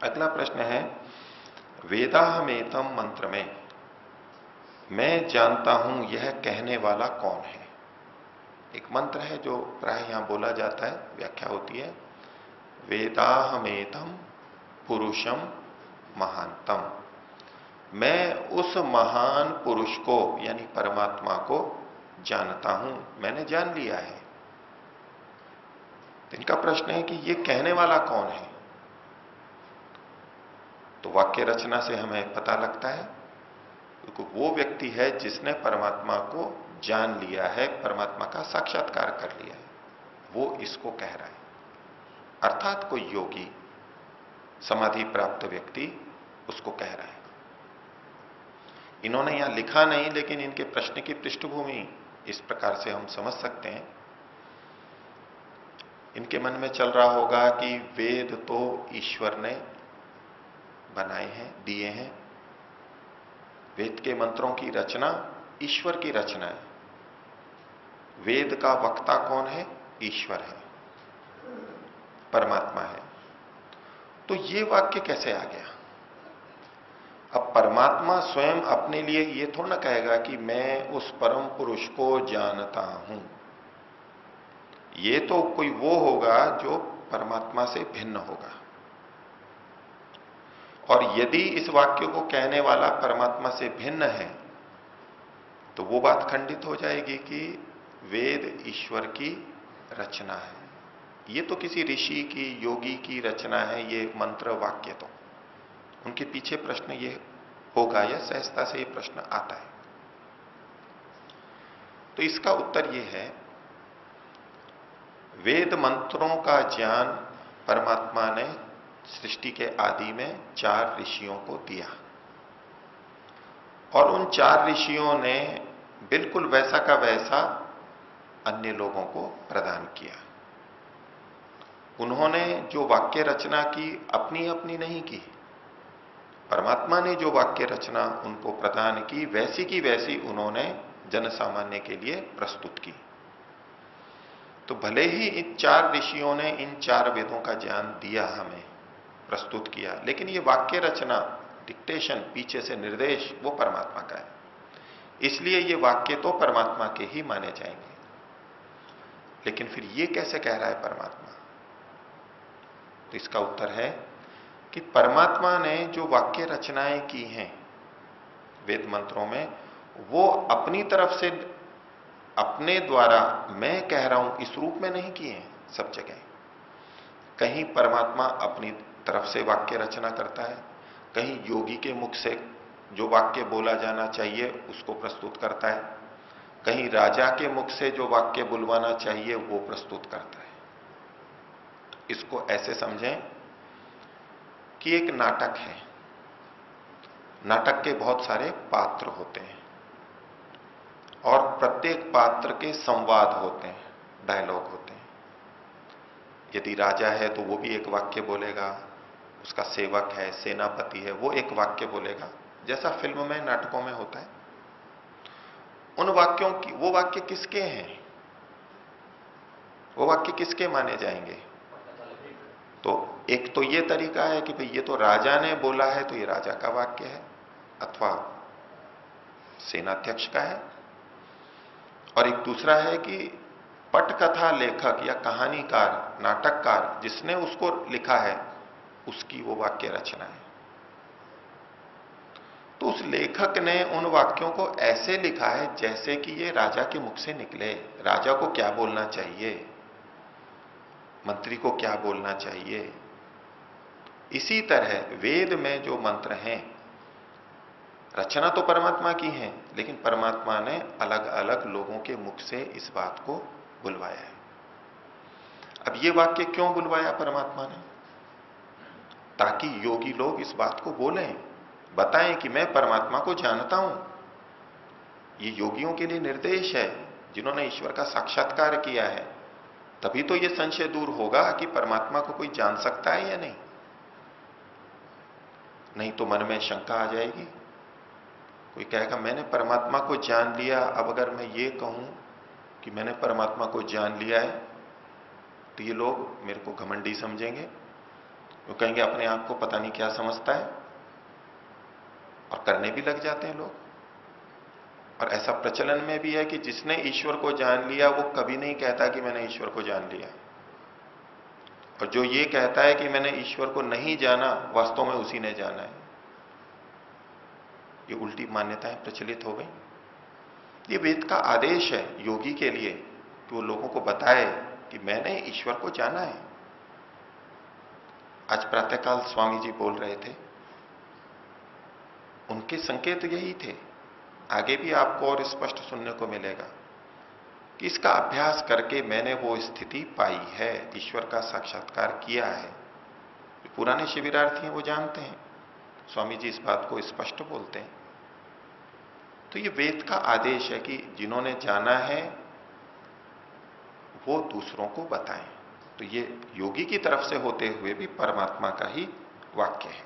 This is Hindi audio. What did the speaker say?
अगला प्रश्न है, वेदाहमेतम मंत्र में मैं जानता हूं यह कहने वाला कौन है। एक मंत्र है जो प्राय यहां बोला जाता है, व्याख्या होती है, वेदाहमेतम पुरुषम महानतम। मैं उस महान पुरुष को यानी परमात्मा को जानता हूं, मैंने जान लिया है। तो इनका प्रश्न है कि ये कहने वाला कौन है। तो वाक्य रचना से हमें पता लगता है क्योंकि वो व्यक्ति है जिसने परमात्मा को जान लिया है, परमात्मा का साक्षात्कार कर लिया है, वो इसको कह रहा है। अर्थात कोई योगी, समाधि प्राप्त व्यक्ति उसको कह रहा है। इन्होंने यहां लिखा नहीं, लेकिन इनके प्रश्न की पृष्ठभूमि इस प्रकार से हम समझ सकते हैं। इनके मन में चल रहा होगा कि वेद तो ईश्वर ने बनाए हैं, दिए हैं। वेद के मंत्रों की रचना ईश्वर की रचना है। वेद का वक्ता कौन है? ईश्वर है, परमात्मा है। तो ये वाक्य कैसे आ गया? अब परमात्मा स्वयं अपने लिए ये थोड़ा ना कहेगा कि मैं उस परम पुरुष को जानता हूं। ये तो कोई वो होगा जो परमात्मा से भिन्न होगा। और यदि इस वाक्य को कहने वाला परमात्मा से भिन्न है तो वो बात खंडित हो जाएगी कि वेद ईश्वर की रचना है। ये तो किसी ऋषि की, योगी की रचना है, ये मंत्र वाक्य। तो उनके पीछे प्रश्न ये होगा, या सहजता से ये प्रश्न आता है। तो इसका उत्तर ये है, वेद मंत्रों का ज्ञान परमात्मा ने सृष्टि के आदि में 4 ऋषियों को दिया, और उन 4 ऋषियों ने बिल्कुल वैसा का वैसा अन्य लोगों को प्रदान किया। उन्होंने जो वाक्य रचना की अपनी अपनी नहीं की, परमात्मा ने जो वाक्य रचना उनको प्रदान की वैसी की वैसी उन्होंने जन सामान्य के लिए प्रस्तुत की। तो भले ही इन 4 ऋषियों ने इन 4 वेदों का ज्ञान दिया, हमें प्रस्तुत किया, लेकिन ये वाक्य रचना, डिक्टेशन, पीछे से निर्देश, वो परमात्मा का है। इसलिए ये वाक्य तो परमात्मा के ही माने जाएंगे। लेकिन फिर ये कैसे कह रहा है परमात्मा? तो इसका उत्तर है कि परमात्मा ने जो वाक्य रचनाएं की हैं वेद मंत्रों में, वो अपनी तरफ से, अपने द्वारा मैं कह रहा हूं इस रूप में नहीं किए हैं सब जगह। कहीं परमात्मा अपनी तरफ से वाक्य रचना करता है, कहीं योगी के मुख से जो वाक्य बोला जाना चाहिए उसको प्रस्तुत करता है, कहीं राजा के मुख से जो वाक्य बुलवाना चाहिए वो प्रस्तुत करता है। इसको ऐसे समझें कि एक नाटक है। नाटक के बहुत सारे पात्र होते हैं और प्रत्येक पात्र के संवाद होते हैं, डायलॉग होते हैं। यदि राजा है तो वो भी एक वाक्य बोलेगा, उसका सेवक है, सेनापति है, वो एक वाक्य बोलेगा, जैसा फिल्म में, नाटकों में होता है। उन वाक्यों की, वो वाक्य किसके हैं, वो वाक्य किसके माने जाएंगे? तो एक तो ये तरीका है कि भाई ये तो राजा ने बोला है तो ये राजा का वाक्य है अथवा सेनाध्यक्ष का है। और एक दूसरा है कि पटकथा लेखक या कहानीकार, नाटककार जिसने उसको लिखा है उसकी वो वाक्य रचना है। तो उस लेखक ने उन वाक्यों को ऐसे लिखा है जैसे कि ये राजा के मुख से निकले। राजा को क्या बोलना चाहिए, मंत्री को क्या बोलना चाहिए। इसी तरह वेद में जो मंत्र हैं, रचना तो परमात्मा की है, लेकिन परमात्मा ने अलग अलग लोगों के मुख से इस बात को बुलवाया है। अब ये वाक्य क्यों बुलवाया परमात्मा ने? ताकि योगी लोग इस बात को बोलें, बताएं कि मैं परमात्मा को जानता हूं। ये योगियों के लिए निर्देश है जिन्होंने ईश्वर का साक्षात्कार किया है। तभी तो ये संशय दूर होगा कि परमात्मा को कोई जान सकता है या नहीं। नहीं तो मन में शंका आ जाएगी। कोई कहेगा मैंने परमात्मा को जान लिया, अब अगर मैं ये कहूं कि मैंने परमात्मा को जान लिया है तो ये लोग मेरे को घमंडी समझेंगे, वो कहेंगे अपने आप को पता नहीं क्या समझता है, और करने भी लग जाते हैं लोग। और ऐसा प्रचलन में भी है कि जिसने ईश्वर को जान लिया वो कभी नहीं कहता कि मैंने ईश्वर को जान लिया, और जो ये कहता है कि मैंने ईश्वर को नहीं जाना, वास्तव में उसी ने जाना है। ये उल्टी मान्यताएं प्रचलित हो गई। ये वेद का आदेश है योगी के लिए कि वो लोगों को बताए कि मैंने ईश्वर को जाना है। आज प्रातःकाल स्वामी जी बोल रहे थे, उनके संकेत यही थे। आगे भी आपको और स्पष्ट सुनने को मिलेगा कि इसका अभ्यास करके मैंने वो स्थिति पाई है, ईश्वर का साक्षात्कार किया है। पुराने शिविरार्थी हैं, वो जानते हैं, स्वामी जी इस बात को स्पष्ट बोलते हैं। तो ये वेद का आदेश है कि जिन्होंने जाना है वो दूसरों को बताएं। तो ये योगी की तरफ से होते हुए भी परमात्मा का ही वाक्य है।